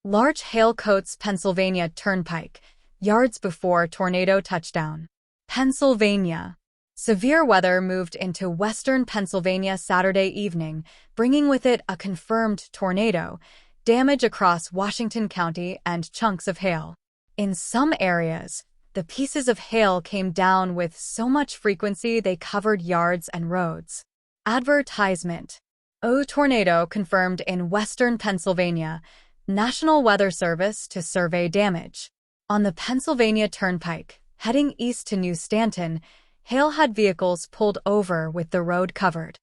Large hail coats Pennsylvania Turnpike, yards before tornado touchdown. Pennsylvania. Severe weather moved into western Pennsylvania Saturday evening, bringing with it a confirmed tornado, damage across Washington County, and chunks of hail. In some areas, the pieces of hail came down with so much frequency they covered yards and roads. Advertisement. Tornado confirmed in western Pennsylvania. National Weather Service to survey damage. On the Pennsylvania Turnpike, heading east to New Stanton, hail had vehicles pulled over with the road covered.